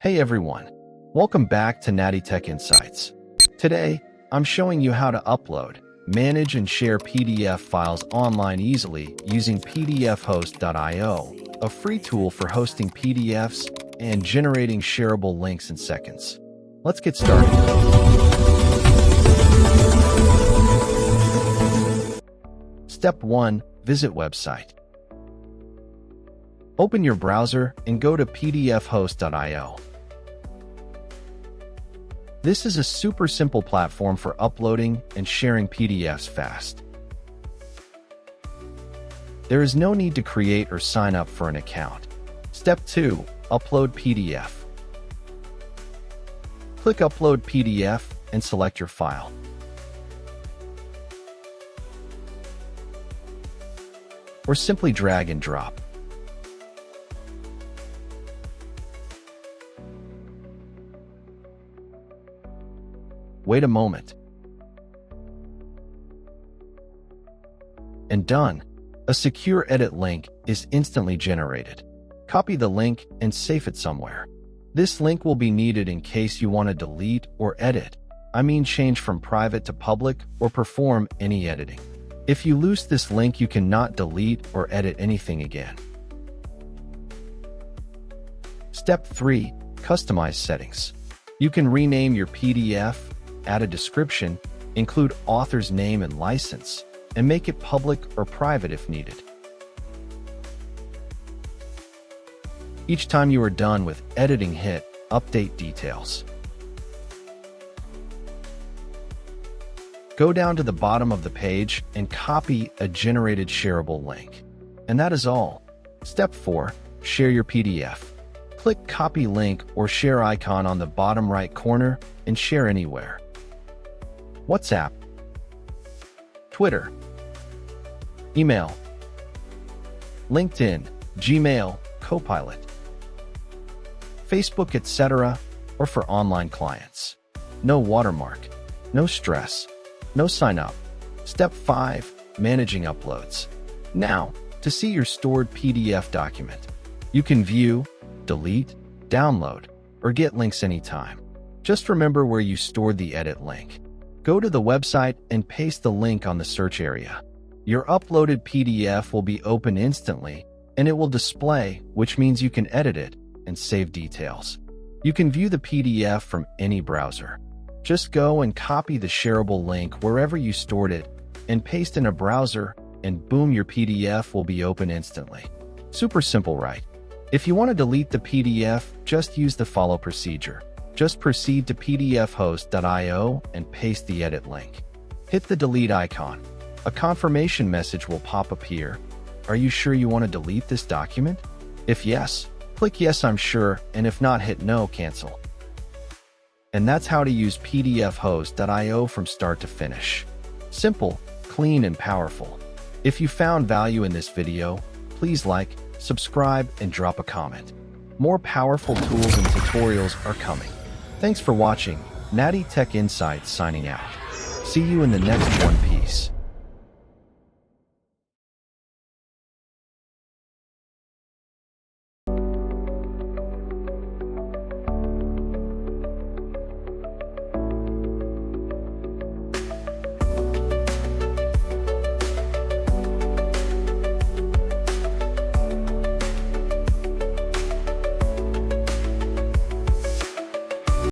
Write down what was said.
Hey everyone, welcome back to NattyTechInsights. Today, I'm showing you how to upload, manage and share PDF files online easily using Pdfhost.io, a free tool for hosting PDFs and generating shareable links in seconds. Let's get started. Step 1. Visit website. Open your browser and go to Pdfhost.io. This is a super simple platform for uploading and sharing PDFs fast. There is no need to create or sign up for an account. Step 2. Upload PDF. Click Upload PDF and select your file. Or simply drag and drop. Wait a moment. And done. A secure edit link is instantly generated. Copy the link and save it somewhere. This link will be needed in case you want to delete or edit. Change from private to public or perform any editing. If you lose this link, you cannot delete or edit anything again. Step 3. Customize settings. You can rename your PDF, add a description, include author's name and license, and make it public or private if needed. Each time you are done with editing, hit Update Details. Go down to the bottom of the page and copy a generated shareable link. And that is all. Step 4. Share your PDF. Click Copy Link or Share icon on the bottom right corner and share anywhere. WhatsApp, Twitter, email, LinkedIn, Gmail, Copilot, Facebook, etc., or for online clients. No watermark, no stress, no sign up. Step 5. Managing uploads. Now, to see your stored PDF document, you can view, delete, download, or get links anytime. Just remember where you stored the edit link. Go to the website and paste the link on the search area. Your uploaded PDF will be open instantly, and it will display, which means you can edit it and save details. You can view the PDF from any browser. Just go and copy the shareable link wherever you stored it and paste in a browser, and boom, your PDF will be open instantly. Super simple, right? If you want to delete the PDF, just use the follow procedure. Just proceed to Pdfhost.io and paste the edit link. Hit the delete icon. A confirmation message will pop up here. Are you sure you want to delete this document? If yes, click Yes, I'm sure, and if not, hit No, cancel. And that's how to use Pdfhost.io from start to finish. Simple, clean, and powerful. If you found value in this video, please like, subscribe, and drop a comment. More powerful tools and tutorials are coming. Thanks for watching. NattyTechInsights signing out. See you in the next one.